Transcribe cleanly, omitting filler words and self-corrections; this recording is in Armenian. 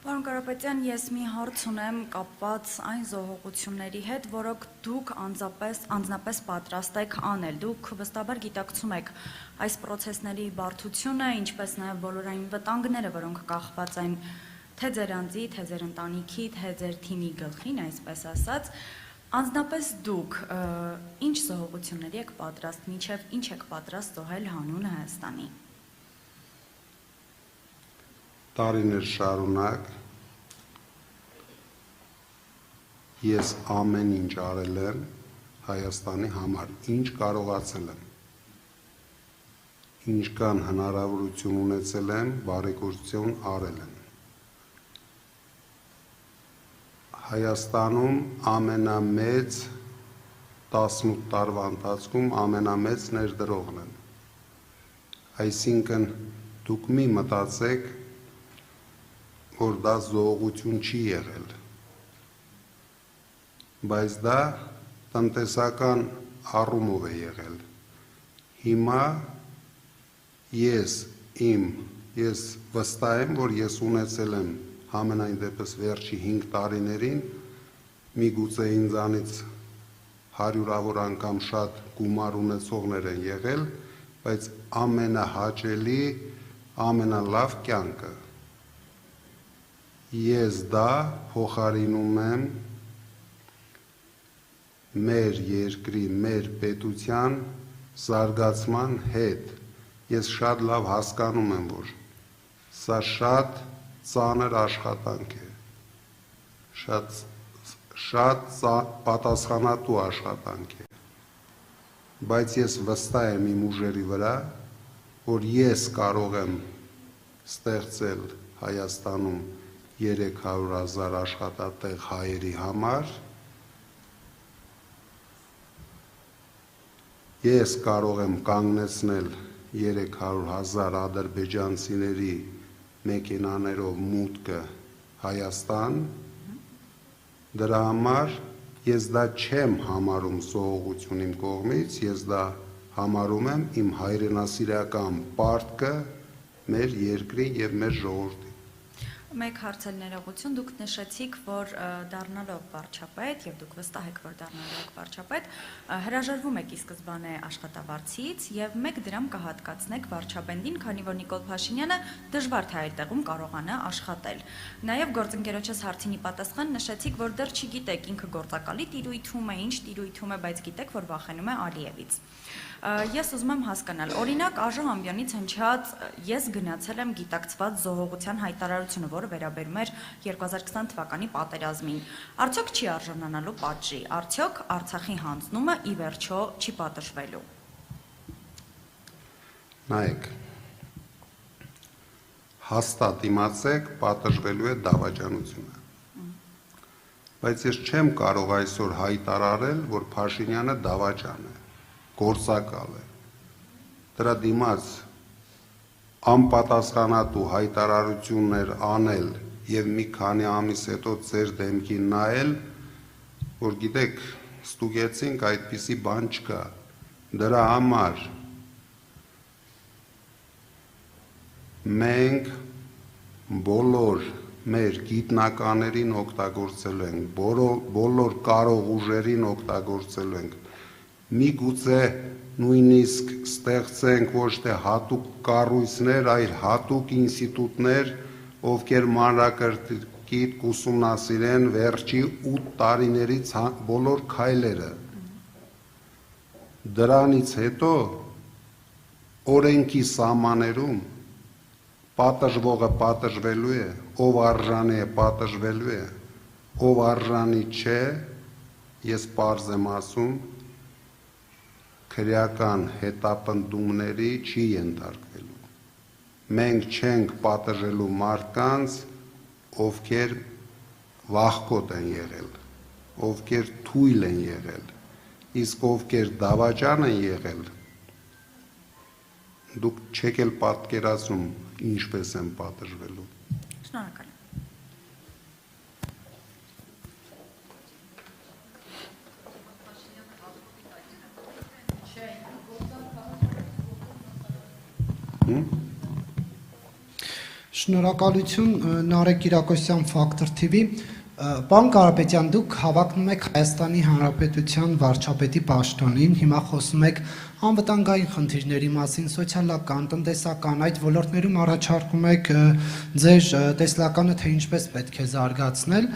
Պարոն Կարապետյան, ես մի հարց ունեմ կապված այն զոհողությունների հետ, որոնք դուք անձնապես պատրաստ եք անել։ Դուք վստահաբար գիտակցում եք այս պրոցեսների բարդությունը, ինչպես նաև բոլոր այն վտանգները, որոնք կախված են թե ձեր անձի, թե ձեր ընտանիքի, թե ձեր թիմի գլխին, այսպես ասած։ Անձնապես դուք ինչ զոհողությունների եք պատրաստ, մինչև ինչ եք պատրաստ զոհել հանուն Հայաստանի։ Տարիներ շարունակ ես ամեն ինչ արել եմ Հայաստանի համար, ինչ կարողացել եմ, ինչքան հնարավորություն ունեցել եմ, բարեգործություն արել եմ։ Հայաստանում ամենամեծ 18 տարվա ընթացքում ամենամեծ ներդրողն եմ։ Այսինքն դուք մի մտածեք, որ դա զոհողություն չի եղել, բայց դա տնտեսական առումով է եղել։ Հիմա ես վստահ եմ, որ ես ունեցել եմ համենայն դեպս վերջի 5 տարիներին, միգուցե ինձանից 100-ավոր անգամ շատ գումար ունեցողներ են եղել, բայց ամենահաճելի, ամենալավ կյանքը։ Ես դա փոխարինում եմ մեր երկրի, մեր պետության զարգացման հետ։ Ես շատ լավ հասկանում եմ, որ սա շատ ծանր աշխատանք է, շատ պատասխանատու աշխատանք է, բայց ես վստահ եմ իմ ուժերի վրա, որ ես կարող եմ ստեղծել Հայաստանում 300,000 աշխատատեղ հայերի համար, ես կարող եմ կանգնեցնել 300,000 ադրբեջանցիների մեքենաներով մուտքը Հայաստան, դրա համար ես դա չեմ համարում զոհողություն իմ կողմից, ես դա համարում եմ իմ հայրենասիրական պարտքը մեր երկրի եւ մեր ժողովրդի։ Մեկ հարց էլ ներողություն, դուք նշեցիք, որ դառնալով վարչապետ, եւ դուք վստահ եք, որ դառնալով եք վարչապետ, հրաժարվում եք ի սկզբանե աշխատավարձից եւ մեկ դրամ կհատկացնեք վարչապետին, քանի որ Նիկոլ Փաշինյանը դժվար թե այդ տեղում կարողանա աշխատել։ Նաեւ գործընկերոջս հարցինի պատասխան նշեցիք, որ դեռ չգիտեք ինքը գործակալի տիրույթում է, ինչ տիրույթում է, բայց գիտեք, որ վախենում է Ալիևից։ Ես ուզում եմ հասկանալ, օրինակ Աժ Ամբյանից հնչած ես գնացել եմ գիտակցված զոհողության հայտարարությունը, որը վերաբերում էր 2020 թվականի պատերազմին։ Արդյոք չի արժանանալու պատժի, արդյոք Արցախի հանձնումը ի վերջո չի պատժվելու։ Նայեք, հաստատ իմացեք, պատժվելու է դավաճանությունը։ Բայց ես չեմ կարող այսօր հայտարարել, որ Փաշինյանը դավաճան է, գործակալ է, դրա դիմաց անպատասխանատու հայտարարություններ անել եւ մի քանի ամիս հետո ձեր դեմքին նայել, որ գիտեք, ստուգեցինք այդպիսի բան չկա, դրա համար մենք բոլոր մեր գիտնականներին օգտագործելու ենք, բոլոր կարող ուժերին օգտագործելու ենք, միգուցե նույնիսկ ստեղծենք ոչ թե հատուկ կառույցներ, այլ հատուկ ինստիտուտներ, ովքեր մանրակրկիտ կուսումնասիրեն վերջի 8 տարիների բոլոր քայլերը։ Դրանից հետո օրենքի սահմաններում պատժվողը պատժվելու է, ով արժանի է պատժվելու է, ով արժանի չէ, ես պարզ եմ ասում, քրեական հետապնդումների չի ենթարկվելու։ Մենք չենք պատժելու մարդկանց, ովքեր վախկոտ են եղել, ովքեր թույլ են եղել, իսկ ովքեր դավաճան են եղել, դուք չեք էլ պատկերացնում ինչպես են պատժվելու։ Շնորհակալ եմ։ Շնորհակալություն Նարեկ Կիրակոսյան Factor TV։ Պարոն Կարապետյան, դուք հավակնում եք Հայաստանի Հանրապետության վարչապետի պաշտոնին, հիմա խոսում եք անվտանգային խնդիրների մասին, սոցիալական, տնտեսական, այդ ոլորտներում առաջարկում եք ձեր տեսլականը, թե ինչպես պետք է զարգացնել։